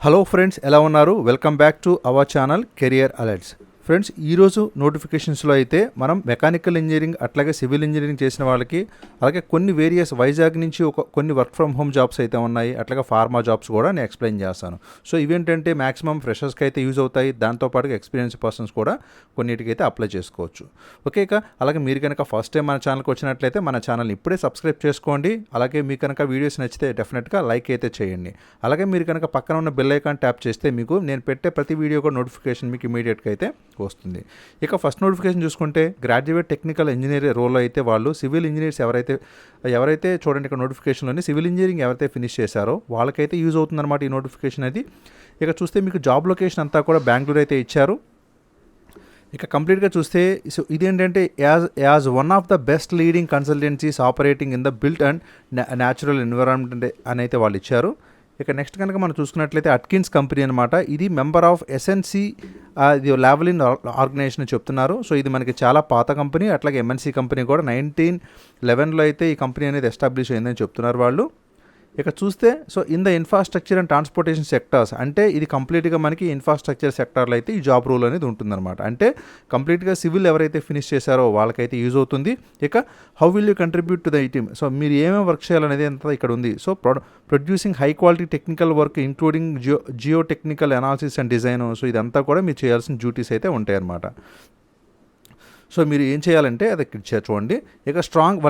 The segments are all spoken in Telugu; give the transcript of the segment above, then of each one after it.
హలో ఫ్రెండ్స్, ఎలా ఉన్నారు? Welcome back to our channel career alerts. Friends, ఈరోజు నోటిఫికేషన్స్లో అయితే మనం మెకానికల్ ఇంజనీరింగ్ అట్లాగే సివిల్ ఇంజనీరింగ్ చేసిన వాళ్ళకి, అలాగే కొన్ని వేరియస్ వైజాగ్ నుంచి కొన్ని వర్క్ ఫ్రమ్ హోమ్ జాబ్స్ అయితే ఉన్నాయి, అట్లాగే ఫార్మా జాబ్స్ కూడా నేను ఎక్స్ప్లెయిన్ చేస్తాను. సో ఇవేంటంటే మ్యాక్సిమం ఫ్రెషర్స్కి అయితే యూజ్ అవుతాయి, దాంతోపాటుగా ఎక్స్పీరియన్స్ పర్సన్స్ కూడా కొన్నిటికైతే అప్లై చేసుకోవచ్చు. ఓకే, అలాగే మీరు కనుక ఫస్ట్ టైం మన ఛానల్కి వచ్చినట్లయితే మన ఛానల్ని ఇప్పుడే సబ్స్క్రైబ్ చేసుకోండి. అలాగే మీకు కనుక వీడియోస్ నచ్చితే డెఫినెట్గా లైక్ అయితే చేయండి. అలాగే మీరు కనుక పక్కన ఉన్న బెల్ ఐకాన్ ట్యాప్ చేస్తే మీకు నేను పెట్టే ప్రతి వీడియో కూడా నోటిఫికేషన్ మీకు ఇమీడియట్గా అయితే వస్తుంది. ఇక ఫస్ట్ నోటిఫికేషన్ చూసుకుంటే, గ్రాడ్యుయేట్ టెక్నికల్ ఇంజనీర్ రోల్లో అయితే వాళ్ళు సివిల్ ఇంజనీర్స్ ఎవరైతే చూడండి, ఇక్కడ నోటిఫికేషన్లోని సివిల్ ఇంజనీరింగ్ ఎవరైతే ఫినిష్ చేశారో వాళ్ళకైతే యూజ్ అవుతుందన్నమాట ఈ నోటిఫికేషన్ అది. ఇక చూస్తే మీకు జాబ్ లొకేషన్ అంతా కూడా బెంగళూరు అయితే ఇచ్చారు. ఇక కంప్లీట్గా చూస్తే ఇదేంటంటే as one of the best leading consultancies operating in the built and natural environment అని అయితే వాళ్ళు ఇచ్చారు. ఇక నెక్స్ట్ కనుక మనం చూసుకున్నట్లయితే అట్కిన్స్ కంపెనీ అనమాట. ఇది మెంబర్ ఆఫ్ ఎస్ఎన్సి ఇది లావెలిన్ ఆర్గనైజేషన్ చెప్తున్నారు. సో ఇది మనకి చాలా పాత కంపెనీ, అట్లాగే ఎంఎన్సీ కంపెనీ కూడా 1911లో అయితే ఈ కంపెనీ అనేది ఎస్టాబ్లిష్ అయిందని చెప్తున్నారు వాళ్ళు. ఇక చూస్తే so in the infrastructure and transportation sectors, అంటే ఇది కంప్లీట్గా మనకి ఇన్ఫ్రాస్ట్రక్చర్ సెక్టార్లో అయితే ఈ జాబ్ రోల్ అనేది ఉంటుందన్నమాట. అంటే కంప్లీట్గా సివిల్ ఎవరైతే ఫినిష్ చేశారో వాళ్ళకైతే యూజ్ అవుతుంది. ఇక how will you contribute to the team, so మీరు ఏమేమి వర్క్ చేయాలనేది అంతా ఇక్కడ ఉంది. So producing high quality technical work including geo technical analysis and design, so ఇదంతా కూడా మీరు చేయాల్సిన డ్యూటీస్ అయితే ఉంటాయి అన్నమాట. సో మీరు ఏం చేయాలంటే అది చూడండి. ఇక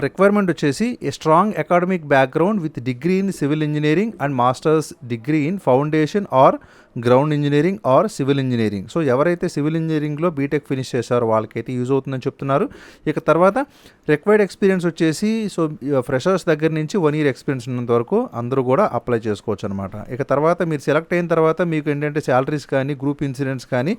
రిక్వైర్మెంట్ వచ్చేసి a strong academic background with degree in civil engineering and masters degree in foundation or ground engineering or civil engineering. So ఎవరైతే సివిల్ ఇంజనీరింగ్లో బీటెక్ ఫినిష్ చేశారో వాళ్ళకైతే యూజ్ అవుతుందని చెప్తున్నారు. ఇక తర్వాత రిక్వైర్డ్ ఎక్స్పీరియన్స్ వచ్చేసి సో ఫ్రెషర్స్ దగ్గర నుంచి 1 year ఎక్స్పీరియన్స్ ఉన్నంత వరకు అందరూ కూడా అప్లై చేసుకోవచ్చు అనమాట. ఇక తర్వాత మీరు సెలెక్ట్ అయిన తర్వాత మీకు ఏంటంటే శాలరీస్ కానీ, గ్రూప్ ఇన్సూరెన్స్ కానీ,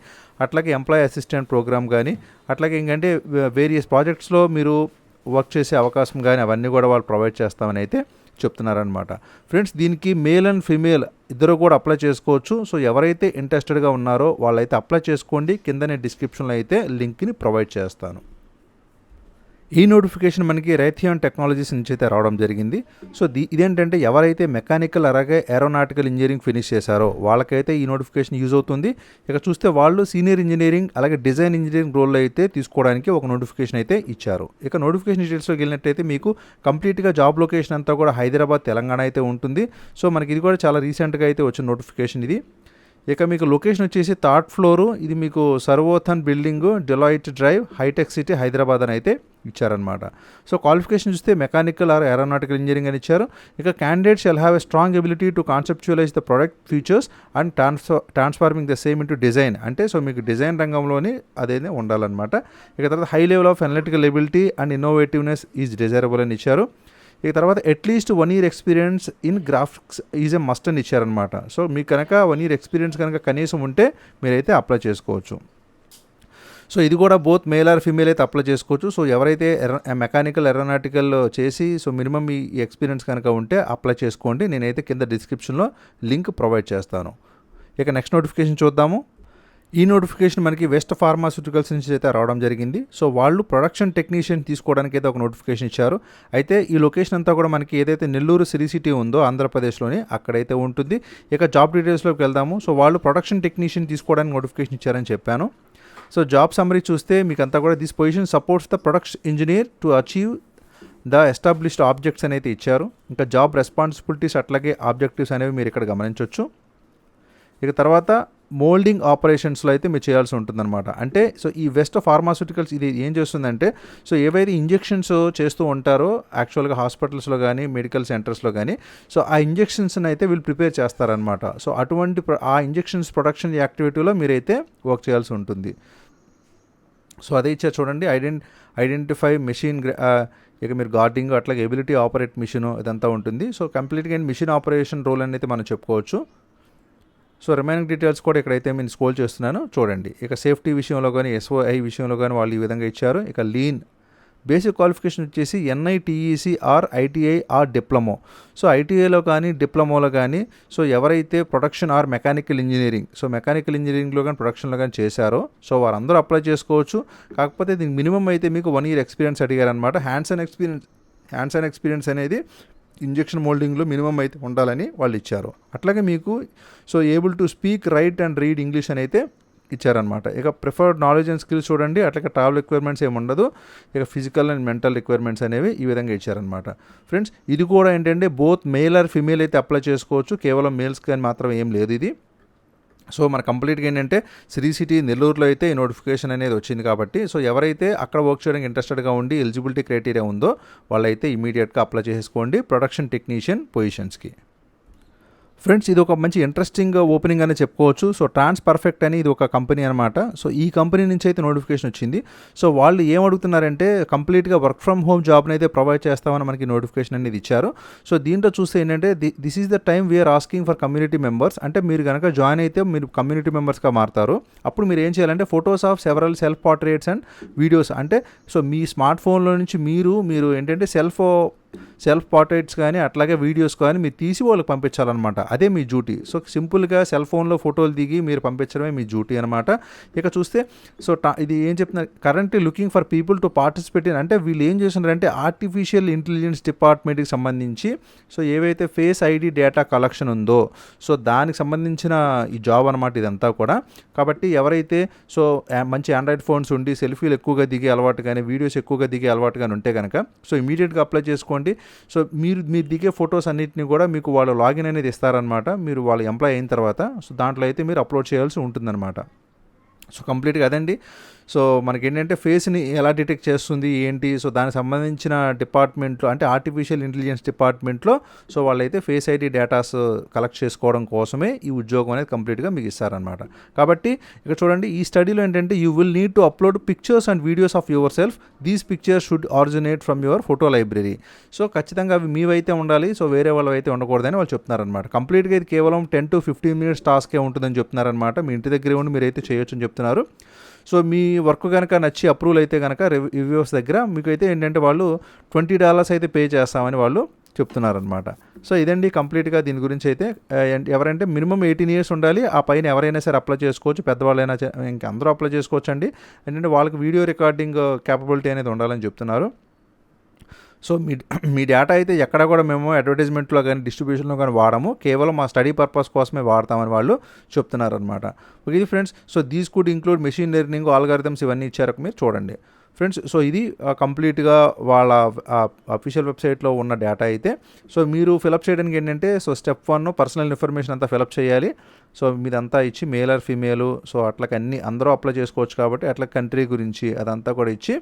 అట్లాగే ఎంప్లాయీ అసిస్టెంట్ ప్రోగ్రామ్ కానీ, అట్లాగే ఏంటంటే వేరియస్ ప్రాజెక్ట్స్లో మీరు వర్క్ చేసే అవకాశం కానీ అవన్నీ కూడా వాళ్ళు ప్రొవైడ్ చేస్తామని అయితే చెప్తున్నారనమాట. ఫ్రెండ్స్, దీనికి మేల్ అండ్ ఫీమేల్ ఇద్దరు కూడా అప్లై చేసుకోవచ్చు. సో ఎవరైతే ఇంట్రెస్టెడ్గా ఉన్నారో వాళ్ళైతే అప్లై చేసుకోండి. కిందనే డిస్క్రిప్షన్లో అయితే లింక్ని ప్రొవైడ్ చేస్తాను. ఈ నోటిఫికేషన్ మనకి రైథియాన్ టెక్నాలజీస్ నుంచి అయితే రావడం జరిగింది. సో ఇదేంటంటే ఎవరైతే మెకానికల్ అలాగే ఏరోనాటికల్ ఇంజనీరింగ్ ఫినిష్ చేశారో వాళ్ళకైతే ఈ నోటిఫికేషన్ యూజ్ అవుతుంది. ఇక చూస్తే వాళ్ళు సీనియర్ ఇంజనీరింగ్ అలాగే డిజైన్ ఇంజనీరింగ్ రోల్లో అయితే తీసుకోవడానికి ఒక నోటిఫికేషన్ అయితే ఇచ్చారు. ఇక నోటిఫికేషన్ డీటెయిల్స్లోకి వెళ్ళినట్టయితే మీకు కంప్లీట్గా జాబ్ లొకేషన్ అంతా కూడా హైదరాబాద్, తెలంగాణ అయితే ఉంటుంది. సో మనకి ఇది కూడా చాలా రీసెంట్గా అయితే వచ్చిన నోటిఫికేషన్ ఇది. ఇక మీకు లొకేషన్ వచ్చేసి 3rd floor, ఇది మీకు సర్వోథన్ building, Deloitte drive, hitech city, Hyderabad అని అయితే ఇచ్చారనమాట. సో క్వాలిఫికేషన్ చూస్తే మెకానికల్ ఆర్ ఏరోనాటికల్ ఇంజనీరింగ్ అని ఇచ్చారు. ఇక candidate shall have a strong ability to conceptualize the product features and transforming the same into design, అంటే సో మీకు డిజైన్ రంగంలోని అదేనే ఉండాలన్నమాట. ఇక తర్వాత high level of analytical ability and innovativeness is desirable అని ఇచ్చారు. ఇక తర్వాత at least 1 year experience in graphics is a must అని ఇచ్చారనమాట. సో మీకు కనుక 1 year ఎక్స్పీరియన్స్ కనుక కనీసం ఉంటే మీరైతే అప్లై చేసుకోవచ్చు. సో ఇది కూడా బోత్ మేల్ ఆర్ ఫీమేల్ అయితే అప్లై చేసుకోవచ్చు. సో ఎవరైతే మెకానికల్ ఏరోనాటికల్ చేసి సో మినిమం ఈ ఎక్స్పీరియన్స్ కనుక ఉంటే అప్లై చేసుకోండి. నేనైతే కింద డిస్క్రిప్షన్లో లింక్ ప్రొవైడ్ చేస్తాను. ఇక నెక్స్ట్ నోటిఫికేషన్ చూద్దాము. ఈ నోటిఫికేషన్ మనకి వెస్ట్ ఫార్మాస్యూటికల్స్ నుంచి అయితే రావడం జరిగింది. సో వాళ్ళు ప్రొడక్షన్ టెక్నీషియన్ తీసుకోవడానికి అయితే ఒక నోటిఫికేషన్ ఇచ్చారు. అయితే ఈ లొకేషన్ అంతా కూడా మనకి ఏదైతే నెల్లూరు సిటీ సిటీ ఉందో ఆంధ్రప్రదేశ్లోని అక్కడైతే ఉంటుంది. ఇక జాబ్ డీటెయిల్స్లోకి వెళ్దాము. సో వాళ్ళు ప్రొడక్షన్ టెక్నీషియన్ తీసుకోవడానికి నోటిఫికేషన్ ఇచ్చారని చెప్పాను. సో జాబ్ సమ్మరీ చూస్తే మీకు అంతా కూడా this position supports the production engineer to achieve the established objects అనేది ఇచ్చారు. ఇంకా జాబ్ రెస్పాన్సిబిలిటీస్ అట్లాగే ఆబ్జెక్టివ్స్ అనేవి మీరు ఇక్కడ గమనించవచ్చు. ఇక తర్వాత మోల్డింగ్ ఆపరేషన్స్లో అయితే మీరు చేయాల్సి ఉంటుందన్నమాట. అంటే సో ఈ వెస్ట్ ఫార్మాస్యూటికల్స్ ఇది ఏం చేస్తుందంటే, సో ఏవైతే ఇంజెక్షన్స్ చేస్తూ ఉంటారో యాక్చువల్గా హాస్పిటల్స్లో కానీ మెడికల్ సెంటర్స్లో కానీ, సో ఆ ఇంజెక్షన్స్ని అయితే వీళ్ళు ప్రిపేర్ చేస్తారనమాట. సో అటువంటి ఆ ఇంజెక్షన్స్ ప్రొడక్షన్ యాక్టివిటీలో మీరైతే వర్క్ చేయాల్సి ఉంటుంది. సో అదే ఇచ్చారు చూడండి, ఐడెంటిఫై మెషిన్, ఇక మీరు గార్డింగ్ అట్లాగే ఎబిలిటీ ఆపరేట్ మిషన్ ఇదంతా ఉంటుంది. సో కంప్లీట్గా మిషన్ ఆపరేషన్ రోల్ అని అయితే మనం చెప్పుకోవచ్చు. సో రిమైనింగ్ డీటెయిల్స్ కూడా ఇక్కడైతే నేను స్క్రోల్ చేస్తున్నాను చూడండి. ఇక సేఫ్టీ విషయంలో కానీ SOI విషయంలో కానీ వాళ్ళు ఈ విధంగా ఇచ్చారు. ఇక లీన్ బేసిక్ క్వాలిఫికేషన్ వచ్చేసి NITEC or ITI or diploma. So ఐటీఐలో కానీ డిప్లొమోలో కానీ సో ఎవరైతే production or mechanical engineering, so mechanical ఇంజనీరింగ్లో కానీ ప్రొడక్షన్లో కానీ చేశారో సో వారందరూ అప్లై చేసుకోవచ్చు. కాకపోతే దీనికి మినిమం అయితే మీకు 1 year ఎక్స్పీరియన్స్ అడిగారనమాట. హ్యాండ్స్ ఆన్ ఎక్స్పీరియన్స్ అనేది ఇంజెక్షన్ మోల్డింగ్లో మినిమం అయితే ఉండాలని వాళ్ళు ఇచ్చారు. అట్లాగే మీకు so able to speak, write and read English అని అయితే ఇచ్చారనమాట. ఇక ప్రిఫర్డ్ నాలెడ్జ్ అండ్ స్కిల్స్ చూడండి, అట్లాగే ట్రావెల్ రిక్వైర్మెంట్స్ ఏమి ఉండదు. ఇక ఫిజికల్ అండ్ మెంటల్ రిక్వైర్మెంట్స్ అనేవి ఈ విధంగా ఇచ్చారనమాట. ఫ్రెండ్స్ ఇది కూడా ఏంటంటే బోత్ మేల్ ఆర్ ఫిమేల్ అయితే అప్లై చేసుకోవచ్చు, కేవలం మేల్స్కి అని మాత్రం ఏం లేదు ఇది. సో మన కంప్లీట్గా ఏంటంటే శ్రీ సిటీ నెల్లూరులో అయితే ఈ నోటిఫికేషన్ అనేది వచ్చింది కాబట్టి సో ఎవరైతే అక్కడ వర్క్ చేయడానికి ఇంట్రెస్టెడ్గా ఉండి ఎలిజిబిలిటీ క్రైటీరియా ఉందో వాళ్ళైతే ఇమీడియట్గా అప్లై చేసుకోండి ప్రొడక్షన్ టెక్నీషియన్ పొజిషన్స్కి. ఫ్రెండ్స్ ఇది ఒక మంచి ఇంట్రెస్టింగ్ ఓపెనింగ్ అని చెప్పుకోవచ్చు. సో ట్రాన్స్ పర్ఫెక్ట్ అని ఇది ఒక కంపెనీ అనమాట. సో ఈ కంపెనీ నుంచి అయితే నోటిఫికేషన్ వచ్చింది. సో వాళ్ళు ఏం అడుగుతున్నారంటే కంప్లీట్గా వర్క్ ఫ్రమ్ హోమ్ జాబ్ని అయితే ప్రొవైడ్ చేస్తామని మనకి నోటిఫికేషన్ అనేది ఇచ్చారు. సో దీంట్లో చూస్తే ఏంటంటే this is the time we're asking for community members. అంటే మీరు కనుక జాయిన్ అయితే మీరు కమ్యూనిటీ మెంబర్స్గా మారుతారు. అప్పుడు మీరు ఏం చేయాలంటే photos of several self portraits and videos, అంటే సో మీ స్మార్ట్ ఫోన్లో నుంచి మీరు ఏంటంటే సెల్ఫ్ పోర్ట్రేట్స్ కానీ అట్లాగే వీడియోస్ కానీ మీరు తీసి వాళ్ళకి పంపించాలన్నమాట. అదే మీ డ్యూటీ. సో సింపుల్గా సెల్ ఫోన్లో ఫోటోలు దిగి మీరు పంపించడమే మీ డ్యూటీ అనమాట. ఇక చూస్తే సో ఇది ఏం చెప్తున్నారు, currently looking for people to participate in, అంటే వీళ్ళు ఏం చేస్తున్నారంటే ఆర్టిఫిషియల్ ఇంటెలిజెన్స్ డిపార్ట్మెంట్కి సంబంధించి సో ఏవైతే ఫేస్ ఐడి డేటా కలెక్షన్ ఉందో సో దానికి సంబంధించిన ఈ జాబ్ అనమాట ఇదంతా కూడా. కాబట్టి ఎవరైతే సో మంచి ఆండ్రాయిడ్ ఫోన్స్ ఉండి సెల్ఫీలు ఎక్కువగా దిగే అలవాటు కానీ వీడియోస్ ఎక్కువగా దిగే అలవాటు కానీ ఉంటే కనుక సో ఇమీడియట్గా అప్లై చేసుకోండి. సో మీరు దిగే ఫొటోస్ అన్నింటినీ కూడా మీకు వాళ్ళు లాగిన్ అనేది ఇస్తారనమాట. మీరు వాళ్ళు ఎంప్లాయ్ అయిన తర్వాత సో దాంట్లో అయితే మీరు అప్లోడ్ చేయాల్సి ఉంటుందన్నమాట. సో కంప్లీట్గా అదండి. సో మనకి ఏంటంటే ఫేస్ని ఎలా డిటెక్ట్ చేస్తుంది ఏంటి, సో దానికి సంబంధించిన డిపార్ట్మెంట్లో అంటే ఆర్టిఫిషియల్ ఇంటెలిజెన్స్ డిపార్ట్మెంట్లో సో వాళ్ళైతే ఫేస్ ఐడి డేటాస్ కలెక్ట్ చేసుకోవడం కోసమే ఈ ఉద్యోగం అనేది కంప్లీట్గా మీకు ఇస్తారనమాట. కాబట్టి ఇక్కడ చూడండి ఈ స్టడీలో ఏంటంటే you will need to upload pictures and videos of your self. These pictures should originate from your photo library. So ఖచ్చితంగా అవి మీవైతే ఉండాలి, సో వేరే వాళ్ళవైతే ఉండకూడదని వాళ్ళు చెప్తున్నారనమాట. కంప్లీట్గా ఇది కేవలం 10 to 15 minutes టాస్కే ఉంటుందని చెప్తున్నారనమాట. మీ ఇంటి దగ్గర ఉండి మీరైతే చేయొచ్చు అని చెప్తున్నారు. సో మీ వర్క్ కనుక నచ్చి అప్రూవల్ అయితే కనుక రివ్యూవర్స్ దగ్గర మీకు అయితే ఏంటంటే వాళ్ళు $20 అయితే పే చేస్తామని వాళ్ళు చెప్తున్నారనమాట. సో ఇదండి కంప్లీట్గా దీని గురించి అయితే. ఎవరంటే మినిమం 18 years ఉండాలి, ఆ పైన ఎవరైనా సరే అప్లై చేసుకోవచ్చు, పెద్దవాళ్ళైనా ఇంకా అందరూ అప్లై చేసుకోవచ్చు అండి. ఏంటంటే వాళ్ళకి వీడియో రికార్డింగ్ క్యాపబిలిటీ అనేది ఉండాలని చెప్తున్నారు. సో మీ డేటా అయితే ఎక్కడ కూడా మేము అడ్వర్టైజ్మెంట్లో కానీ డిస్ట్రిబ్యూషన్లో కానీ వాడము, కేవలం మా స్టడీ పర్పస్ కోసమే వాడతామని వాళ్ళు చెప్తున్నారనమాట. ఇది friends. So these could include machine learning, algorithms ఇవన్నీ ఇచ్చారు, మీరు చూడండి ఫ్రెండ్స్. సో ఇది కంప్లీట్గా వాళ్ళ అఫీషియల్ వెబ్సైట్లో ఉన్న డేటా అయితే. సో మీరు ఫిలప్ చేయడానికి ఏంటంటే సో స్టెప్ 1 పర్సనల్ ఇన్ఫర్మేషన్ అంతా ఫిలప్ చేయాలి. సో మీదంతా ఇచ్చి మేల్ ఆర్ ఫీమేల్ సో అట్లకి అందరూ అప్లై చేసుకోవచ్చు కాబట్టి అట్లా కంట్రీ గురించి అదంతా కూడా ఇచ్చి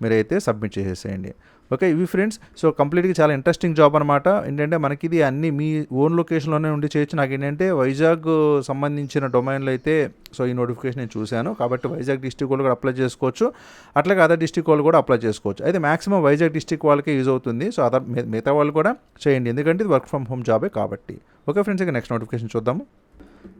మీరైతే సబ్మిట్ చేసేసేయండి. ఓకే ఇవి ఫ్రెండ్స్. సో కంప్లీట్గా చాలా ఇంట్రెస్టింగ్ జాబ్ అనమాట. ఏంటంటే మనకి ఇది అన్ని మీ ఓన్ లొకేషన్లోనే ఉండి చేయొచ్చు. నాకు ఏంటంటే వైజాగ్ సంబంధించిన డొమైన్లో అయితే సో ఈ నోటిఫికేషన్ నేను చూశాను కాబట్టి వైజాగ్ డిస్ట్రిక్ట్ వాళ్ళు కూడా అప్లై చేసుకోవచ్చు, అట్లాగే అదర్ డిస్ట్రిక్ట్ వాళ్ళు కూడా అప్లై చేసుకోవచ్చు. అయితే మాక్సిమం వైజాగ్ డిస్ట్రిక్ట్ వాళ్ళకే యూజ్ అవుతుంది. సో మిగతా వాళ్ళు కూడా చేయండి, ఎందుకంటే ఇది వర్క్ ఫ్రమ్ హోమ్ జాబే కాబట్టి. ఓకే ఫ్రెండ్స్, ఇక నెక్స్ట్ నోటిఫికేషన్ చూద్దాము.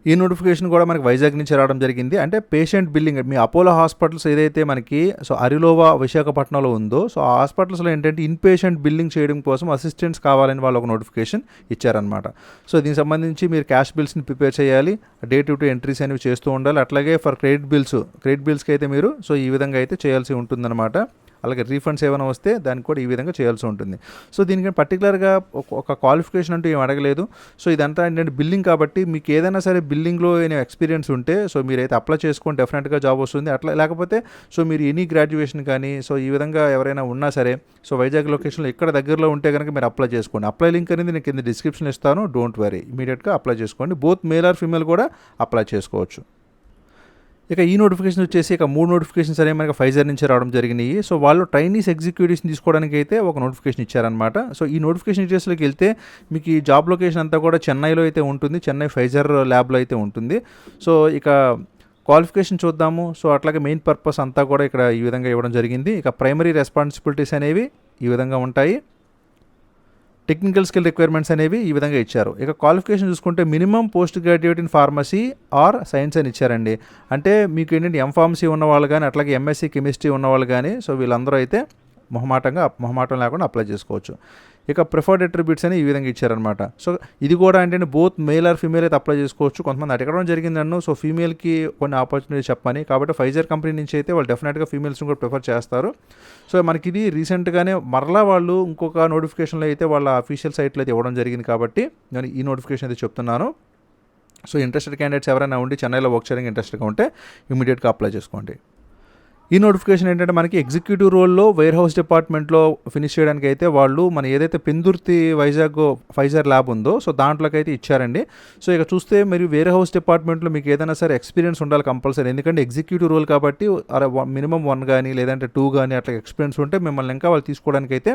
ఈ నోటిఫికేషన్ కూడా మనకి వైజాగ్ నుంచి రావడం జరిగింది. అంటే పేషెంట్ బిల్లింగ్, మీ అపోలో హాస్పిటల్స్ ఏదైతే మనకి సో అరిలోవా విశాఖపట్నంలో ఉందో సో ఆ హాస్పిటల్స్లో ఏంటంటే ఇన్ పేషెంట్ బిల్లింగ్ చేయడం కోసం అసిస్టెంట్స్ కావాలని వాళ్ళు ఒక నోటిఫికేషన్ ఇచ్చారనమాట. సో దీనికి సంబంధించి మీరు క్యాష్ బిల్స్ని ప్రిపేర్ చేయాలి, డే టు డే ఎంట్రీస్ అనేవి చేస్తూ ఉండాలి. అట్లాగే ఫర్ క్రెడిట్ బిల్స్కి అయితే మీరు సో ఈ విధంగా అయితే చేయాల్సి ఉంటుందన్నమాట. అలాగే రీఫండ్స్ ఏమైనా వస్తే దానికి కూడా ఈ విధంగా చేయాల్సి ఉంటుంది. సో దీనికి పర్టికులర్గా ఒక క్వాలిఫికేషన్ అంటూ ఏం అడగలేదు. సో ఇదంతా ఏంటంటే బిల్లింగ్ కాబట్టి మీకు ఏదైనా సరే బిల్లింగ్లో ఏమైనా ఎక్స్పీరియన్స్ ఉంటే సో మీరైతే అప్లై చేసుకొని డెఫినెట్గా జాబ్ వస్తుంది. అట్లా లేకపోతే సో మీరు ఎనీ గ్రాడ్యుయేషన్ కానీ సో ఈ విధంగా ఎవరైనా ఉన్నా సరే సో వైజాగ్ లొకేషన్లో ఇక్కడ దగ్గరలో ఉంటే కనుక మీరు అప్లై చేసుకోండి. అప్లై లింక్ అనేది నేను కింద డిస్క్రిప్షన్ ఇస్తాను, డోంట్ వరీ, ఇమీడియట్గా అప్లై చేసుకోండి. బోత్ మేల్ ఆర్ ఫీమేల్ కూడా అప్లై చేసుకోవచ్చు. ఇక ఈ నోటిఫికేషన్ వచ్చేసి ఇక 3 నోటిఫికేషన్స్ అనేవి మనకి ఫైజర్ నుంచి రావడం జరిగినాయి. సో వాళ్ళు ట్రైనీస్ ఎగ్జిక్యూటివ్స్ని తీసుకోవడానికి అయితే ఒక నోటిఫికేషన్ ఇచ్చారనమాట. సో ఈ నోటిఫికేషన్ డీటెయిల్స్లోకి వెళ్తే మీకు ఈ జాబ్ లొకేషన్ అంతా కూడా చెన్నైలో అయితే ఉంటుంది, చెన్నై ఫైజర్ ల్యాబ్లో అయితే ఉంటుంది. సో ఇక క్వాలిఫికేషన్ చూద్దాము. సో అట్లాగే మెయిన్ పర్పస్ అంతా కూడా ఇక్కడ ఈ విధంగా ఇవ్వడం జరిగింది. ఇక ప్రైమరీ రెస్పాన్సిబిలిటీస్ అనేవి ఈ విధంగా ఉంటాయి. టెక్నికల్ స్కిల్ రిక్వైర్మెంట్స్ అనేవి ఈ విధంగా ఇచ్చారు. ఇక క్వాలిఫికేషన్ చూసుకుంటే minimum post graduate in pharmacy are science అని ఇచ్చారండి. అంటే మీకు ఏంటంటే ఎంఫార్మసీ ఉన్నవాళ్ళు కానీ అట్లాగే ఎంఎస్సీ కెమిస్ట్రీ ఉన్నవాళ్ళు కానీ సో వీళ్ళందరూ అయితే మొహమాటం లేకుండా అప్లై చేసుకోవచ్చు. ఇక ప్రిఫర్డ్ అట్రిబ్యూట్స్ అని ఈ విధంగా ఇచ్చారనమాట. సో ఇది కూడా ఏంటంటే బోత్ మేల్ ఆర్ ఫీమేల్ అయితే అప్లై చేసుకోవచ్చు. కొంతమంది అడగడం జరిగింది నన్ను, సో ఫీమేల్కి కొన్ని ఆపర్చునిటీ చెప్పని, కాబట్టి ఫైజర్ కంపెనీ నుంచి అయితే వాళ్ళు డెఫినెట్గా ఫీమేల్స్ని కూడా ప్రిఫర్ చేస్తారు. సో మనకి ఇది రీసెంట్గానే మరలా వాళ్ళు ఇంకొక నోటిఫికేషన్లో అయితే వాళ్ళ అఫీషియల్ సైట్లో అయితే ఇవ్వడం జరిగింది, కాబట్టి నేను ఈ నోటిఫికేషన్ అయితే చెప్తున్నాను. సో ఇంట్రెస్టెడ్ క్యాండిడేట్స్ ఎవరైనా ఉండి చెన్నైలో వర్క్ చేయడానికి ఇంట్రెస్ట్గా ఉంటే ఇమీడియట్గా అప్లై చేసుకోండి. ఈ నోటిఫికేషన్ ఏంటంటే మనకి ఎగ్జిక్యూటివ్ రోల్లో వేర్ హౌస్ డిపార్ట్మెంట్లో ఫినిష్ చేయడానికి అయితే వాళ్ళు మన ఏదైతే పెందుర్తి వైజాగ్ ఫైజర్ ల్యాబ్ ఉందో సో దాంట్లోకి అయితే ఇచ్చారండి. సో ఇక చూస్తే మీరు వేర్ హౌస్ డిపార్ట్మెంట్లో మీకు ఏదైనా సరే ఎక్స్పీరియన్స్ ఉండాలి కంపల్సరీ, ఎందుకంటే ఎగ్జిక్యూటివ్ రోల్ కాబట్టి మినిమం 1 కానీ లేదంటే 2 కానీ అట్లా ఎక్స్పీరియన్స్ ఉంటే మిమ్మల్ని ఇంకా వాళ్ళు తీసుకోవడానికి అయితే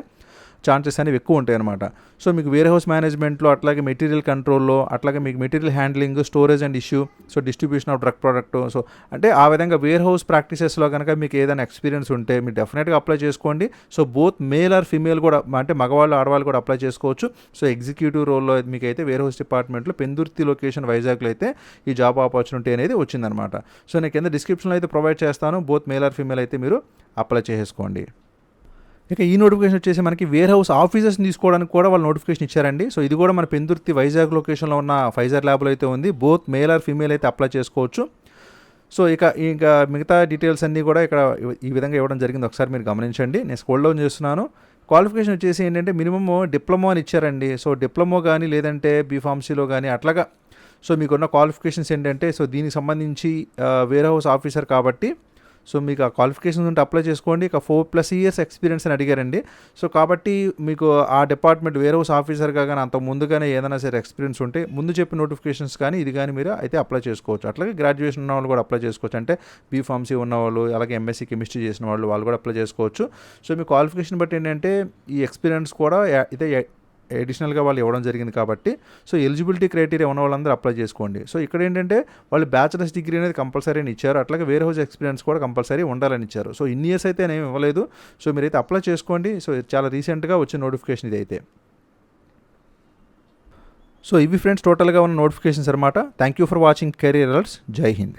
ఛాన్సెస్ అనేవి ఎక్కువ ఉంటాయి అనమాట. సో మీకు వేర్ హౌస్ మేనేజ్మెంట్లో, అట్లాగే మెటీరియల్ కంట్రోల్లో, అట్లాగే మీకు material handling, storage and issue, so distribution of drug product, so అంటే ఆ విధంగా వేర్ హౌస్ ప్రాక్టీసెస్లో కనుక మీకు ఏదైనా ఎక్స్పీరియన్స్ ఉంటే మీరు డెఫినెట్గా అప్లై చేసుకోండి. So both male or female కూడా, అంటే మగవాళ్ళు ఆడవాళ్ళు కూడా అప్లై చేసుకోవచ్చు. సో ఎగ్జిక్యూటివ్ రోల్లో మీకు అయితే వేర్ హౌస్ డిపార్ట్మెంట్లో పెందుర్తి లొకేషన్ వైజాగ్లో అయితే ఈ జాబ్ ఆపర్చునిటీ అనేది వచ్చిందనమాట. సో నేను కింద డిస్క్రిప్షన్లో అయితే ప్రొవైడ్ చేస్తాను, బోత్ మేల్ ఆర్ ఫీమేల్ అయితే మీరు అప్లై చేసుకోండి. ఇక ఈ నోటిఫికేషన్ వచ్చేసి మనకి వేర్ హౌస్ ఆఫీసర్స్ని తీసుకోవడానికి కూడా వాళ్ళు నోటిఫికేషన్ ఇచ్చారండి. సో ఇది కూడా మన పెందుర్తి వైజాగ్ లొకేషన్లో ఉన్న ఫైజర్ ల్యాబ్లో అయితే ఉంది. బోత్ మేల్ ఆర్ ఫీమేల్ అయితే అప్లై చేసుకోవచ్చు. సో ఇంకా మిగతా డీటెయిల్స్ అన్నీ కూడా ఇక్కడ ఈ విధంగా ఇవ్వడం జరిగింది, ఒకసారి మీరు గమనించండి. నేను స్క్రోల్ డౌన్ చేస్తున్నాను. క్వాలిఫికేషన్ వచ్చేసి ఏంటంటే మినిమమ్ డిప్లొమా అని ఇచ్చారండి. సో డిప్లొమా కానీ లేదంటే బీఫార్మసీలో కానీ అట్లాగా సో మీకున్న క్వాలిఫికేషన్స్ ఏంటంటే, సో దీనికి సంబంధించి వేర్ హౌస్ ఆఫీసర్ కాబట్టి సో మీకు ఆ క్వాలిఫికేషన్స్ ఉంటే అప్లై చేసుకోండి. ఇక 4+ years ఎక్స్పీరియన్స్ అని అడిగారండి. సో కాబట్టి మీకు ఆ డిపార్ట్మెంట్ వేర్ హౌస్ ఆఫీసర్గా కానీ అంత ముందుగానే ఏదైనా సరే ఎక్స్పీరియన్స్ ఉంటే ముందు చెప్పిన నోటిఫికేషన్స్ కానీ ఇది కానీ మీరు అయితే అప్లై చేసుకోవచ్చు. అట్లాగే గ్రాడ్యుయేషన్ ఉన్న వాళ్ళు కూడా అప్లై చేసుకోవచ్చు, అంటే బీఫార్మసీ ఉన్నవాళ్ళు, అలాగే ఎంఎస్సీ కెమిస్ట్రీ చేసిన వాళ్ళు కూడా అప్లై చేసుకోవచ్చు. సో మీ క్వాలిఫికేషన్ బట్టి ఏంటంటే ఈ ఎక్స్పీరియన్స్ కూడా అయితే అడిషనల్గా వాళ్ళు ఇవ్వడం జరిగింది, కాబట్టి సో ఎలిజిబిలిటీ క్రైటీరియా ఉన్న వాళ్ళందరూ అప్లై చేసుకోండి. సో ఇక్కడ ఏంటంటే వాళ్ళు బ్యాచిలర్స్ డిగ్రీ అనేది కంపల్సరీ అని ఇచ్చారు, అట్లాగే వేర్ హౌస్ ఎక్స్పీరియన్స్ కూడా కంపల్సరీ ఉండాలని ఇచ్చారు. సో ఇన్ని ఇయర్స్ అయితే నేను ఇవ్వలేదు. సో మీరైతే అప్లై చేసుకోండి. సో చాలా రీసెంట్గా వచ్చిన నోటిఫికేషన్ ఇది అయితే. సో ఇవి ఫ్రెండ్స్ టోటల్గా ఉన్న నోటిఫికేషన్స్ అనమాట. Thank you for watching career alerts. జై హింద్.